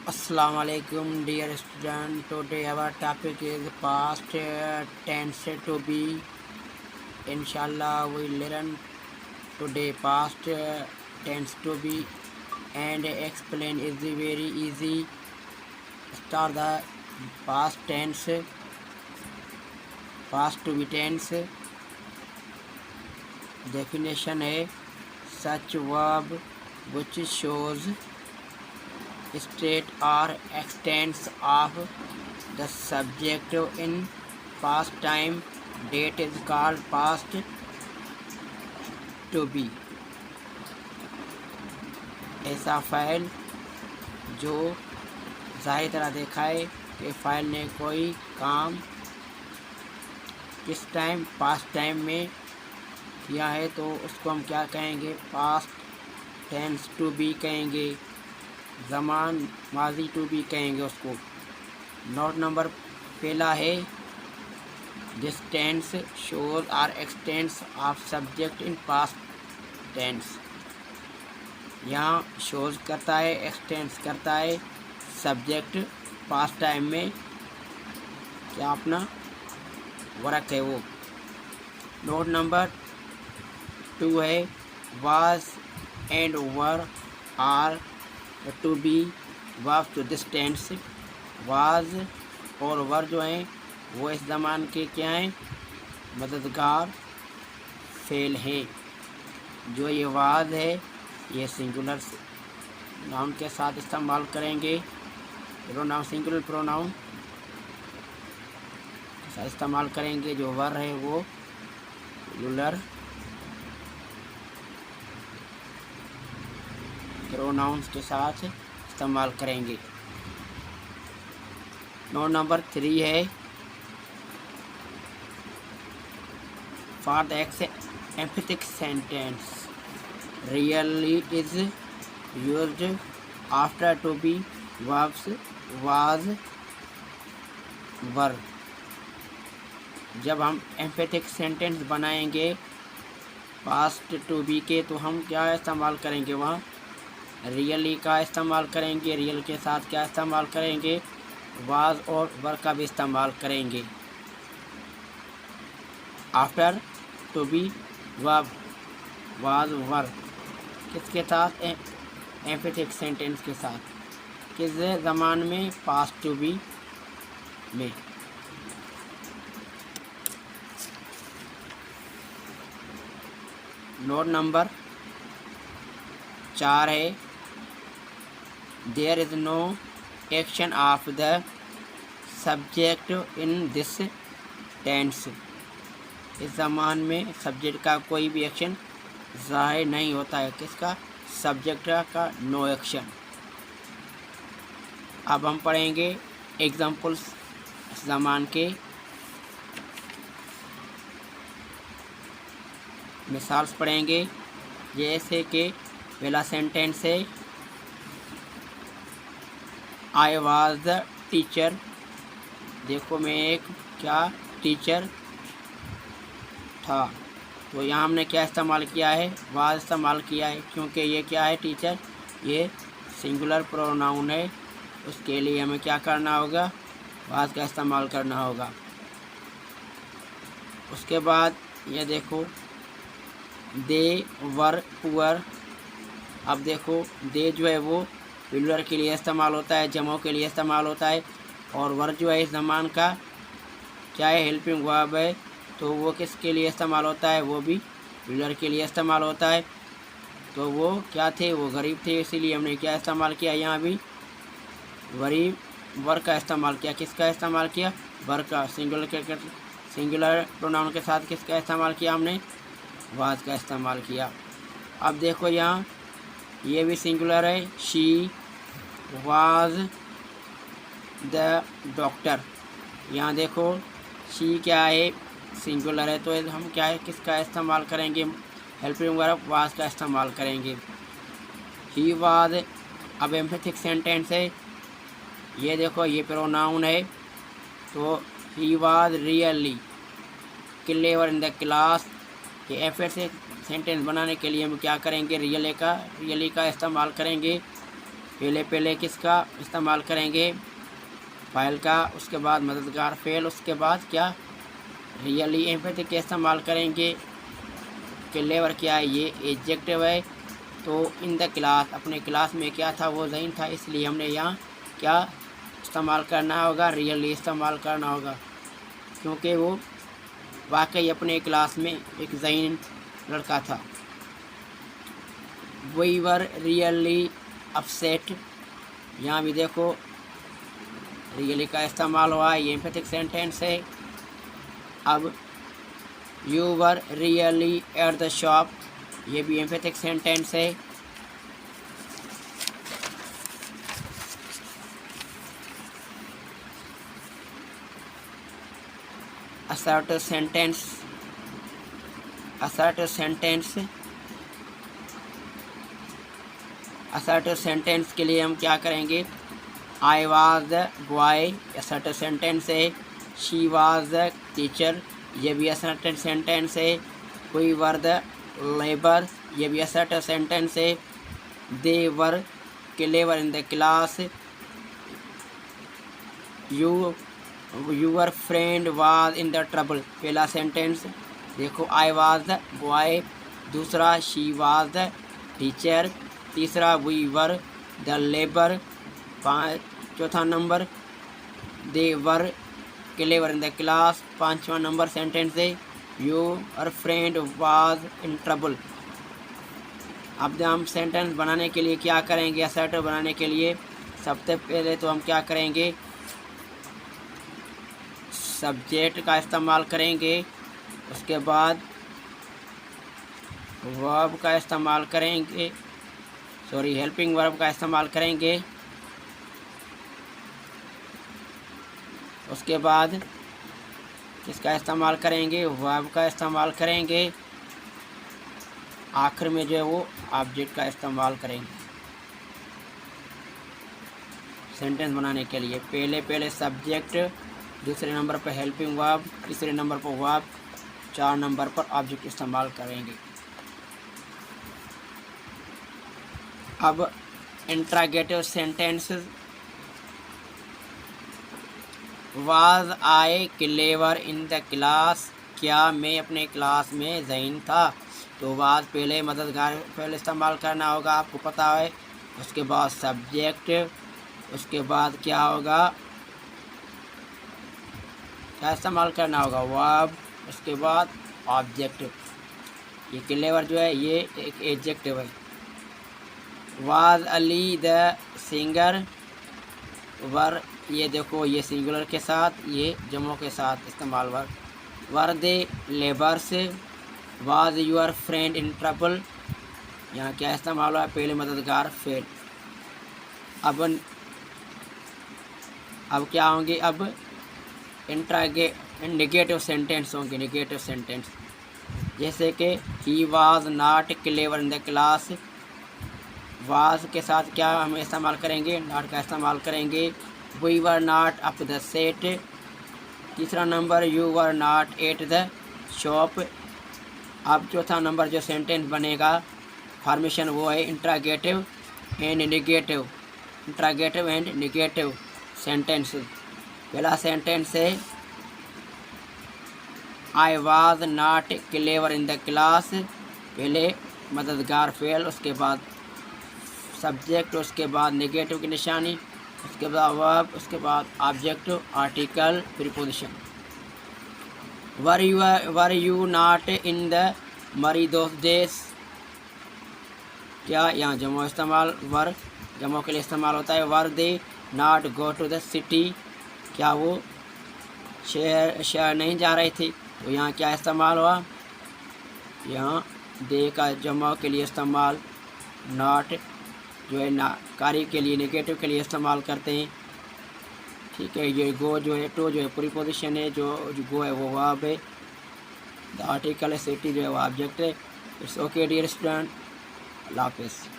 Assalamu alaikum dear student. Today our topic is past tense to be. Inshallah we learn today past tense to be and explain is very easy. Start the past tense, past to be tense. Definition है such verb which shows state or extents of the subject in past time date is called past to be। ऐसा file जो ज़ाहिर तरह दिखाए कि file ने कोई काम किस टाइम पास्ट टाइम में किया है तो उसको हम क्या कहेंगे, पास्ट टेंस टू बी कहेंगे, ज़मान माजी टू बी कहेंगे उसको। नोट नंबर पहला है this tense shows are existence of subject in past tense. यहाँ शोज करता है, एक्सटेंस करता है सब्जेक्ट पास्ट टाइम में क्या अपना वर्क है वो। नोट नंबर 2 है was and were are to be verb to this tense. Was और वर जो हैं वो इस ज़मान के क्या हैं, मददगार फेल है। जो ये वाज है ये सिंगुलर नाउन के साथ इस्तेमाल करेंगे, प्रोनाउन सिंगुलर प्रोनाउन के साथ इस्तेमाल करेंगे। जो वर है वो सिंगुलर प्रोनाउंस के साथ इस्तेमाल करेंगे। नोट नंबर 3 है for the emphatic sentence really is used after to be verbs was were. जब हम एम्फेटिक सेंटेंस बनाएंगे पास्ट टू बी के तो हम क्या इस्तेमाल करेंगे, वहाँ रियली का इस्तेमाल करेंगे, रियल के साथ क्या इस्तेमाल करेंगे, वाज और वर का भी इस्तेमाल करेंगे। After to be verb was were किसके साथ, एम्फेटिक सेंटेंस के साथ, किस ज़मान में, पास्ट टू बी में। नोट नंबर 4 है there is no action of the subject in this tense. इस ज़मान में सब्जेक्ट का कोई भी एक्शन ज़ाहिर नहीं होता है, किसका, सब्जेक्ट का नो एक्शन। अब हम पढ़ेंगे एग्जाम्पल्स ज़मान के, मिसाल्स पढ़ेंगे। जैसे कि पहला सेंटेंस है आई वाज द टीचर। देखो मैं एक क्या टीचर था, तो यहाँ हमने क्या इस्तेमाल किया है, वाज इस्तेमाल किया है, क्योंकि ये क्या है, टीचर ये सिंगुलर प्रोनाउन है, उसके लिए हमें क्या करना होगा, वाज का इस्तेमाल करना होगा। उसके बाद ये देखो दे वर पुअर। अब देखो दे जो है वो प्लूरल के लिए इस्तेमाल होता है, जमों के लिए इस्तेमाल होता है, और वर जो है इस ज़मान का क्या है, हेल्पिंग वर्ब है, तो वो किसके लिए इस्तेमाल होता है, वो भी प्लूरल के लिए इस्तेमाल होता है। तो वो क्या थे, वो गरीब थे, इसीलिए हमने क्या इस्तेमाल किया, यहाँ भी गरीब वर का इस्तेमाल किया। किसका इस्तेमाल किया, वर का। सिंगुलर प्रोनाउन के साथ किसका इस्तेमाल किया, हमने वाज का इस्तेमाल किया। अब देखो यहाँ ये भी सिंगुलर है, शी वाज द डॉक्टर। यहाँ देखो शी क्या है, सिंगुलर है, तो हम क्या है, किसका इस्तेमाल करेंगे, हेल्पिंग वर्ब वाज का इस्तेमाल करेंगे। ही वाज, अब एम्फेटिक सेंटेंस है, ये देखो ये प्रोनाउन है, तो he was really clever in the class. ये एम्फेटिक सेंटेंस बनाने के लिए हम क्या करेंगे, रियली का इस्तेमाल करेंगे। पहले किसका इस्तेमाल करेंगे, फ़ाइल का, उसके बाद मददगार फ़ेल, उसके बाद क्या रियली एम्पैथिक का इस्तेमाल करेंगे। क्लेवर क्या है, ये एडजेक्टिव है। तो इन द क्लास, अपने क्लास में क्या था, वो ज़हीन था, इसलिए हमने यहाँ क्या इस्तेमाल करना होगा, रियली इस्तेमाल करना होगा, क्योंकि वो वाकई अपने क्लास में एक ज़हीन लड़का था। वी वर रियली अपसेट, यहाँ भी देखो रियली का इस्तेमाल हुआ है, ये एम्पैथिक सेंटेंस है। अब you were really at the shop, ये भी एम्पैथिक सेंटेंस है। Assertive sentence, assertive sentence, assertive sentence के लिए हम क्या करेंगे, I was the boy, assertive sentence है। शी वाज द टीचर, ये भी असर्टिव सेंटेंस है। वी वर द लेबर, ये भी असर्टिव सेंटेंस है। They were clever in the class, your friend was in the trouble, पहला सेंटेंस देखो, I was the boy, दूसरा शी वाज द टीचर, तीसरा वी वर द लेबर, चौथा number they were clever in the class, पांचवा number sentence है your friend was in trouble. अब हम sentence बनाने के लिए क्या करेंगे, असर्टिव बनाने के लिए सबसे पहले तो हम क्या करेंगे, सब्जेक्ट का इस्तेमाल करेंगे, उसके बाद वर्ब का इस्तेमाल करेंगे, हेल्पिंग वर्ब का इस्तेमाल करेंगे, उसके बाद किसका इस्तेमाल करेंगे, वर्ब का इस्तेमाल करेंगे, आखिर में जो है वो ऑब्जेक्ट का इस्तेमाल करेंगे सेंटेंस बनाने के लिए। पहले सब्जेक्ट, दूसरे नंबर पर हेल्पिंग वर्ब, तीसरे नंबर पर वर्ब, 4 नंबर पर ऑब्जेक्ट इस्तेमाल करेंगे। अब interrogative sentences, was I clever in the class, क्या मैं अपने क्लास में ज़हीन था। तो वाज पहले मददगार पहले इस्तेमाल करना होगा, आपको पता है। उसके बाद सब्जेक्ट, उसके बाद क्या होगा, क्या इस्तेमाल करना होगा, वर्ब, उसके बाद ऑब्जेक्ट। ये क्लेवर जो है ये एक एडजेक्टिव है। वाज अली द सिंगर, वर, ये देखो ये सिंगुलर के साथ, ये जमो के साथ इस्तेमाल verb. Were they labours, was your friend in trouble, यहाँ क्या इस्तेमाल हुआ, पहले मददगार फेल। अब क्या होंगे, अब नेगेटिव सेंटेंस होंगे, नेगेटिव सेंटेंस, जैसे कि he was not clever in the class, was के साथ क्या हम इस्तेमाल करेंगे, नॉट का इस्तेमाल करेंगे। We were not up the set, तीसरा number you were not at the shop. अब चौथा नंबर जो सेंटेंस बनेगा फॉर्मेशन वो है interrogative and negative, interrogative and negative sentence. पहला सेंटेंस है I was not clever in the class, पहले मददगार फेल, उसके बाद सब्जेक्ट, उसके बाद नेगेटिव की निशानी, उसके बाद वर्ब, उसके बाद object, article, preposition. Were you not in the मरी दोस डेज, क्या यहाँ जमो इस्तेमाल, वर जमो के लिए इस्तेमाल होता है। Were they not go to the city, क्या वो शहर नहीं जा रही थी, तो यहाँ क्या इस्तेमाल हुआ, यहाँ दे का जमा के लिए इस्तेमाल, नॉट जो है ना कारी के लिए नेगेटिव के लिए इस्तेमाल करते हैं, ठीक है। ये गो जो है, टू जो है प्रीपोजिशन है, जो गो है वो वर्ब है, द आर्टिकल है, सिटी जो है वो ऑब्जेक्ट है। इट्स ओके डियर स्टूडेंट, अल्लाह हाफिज़।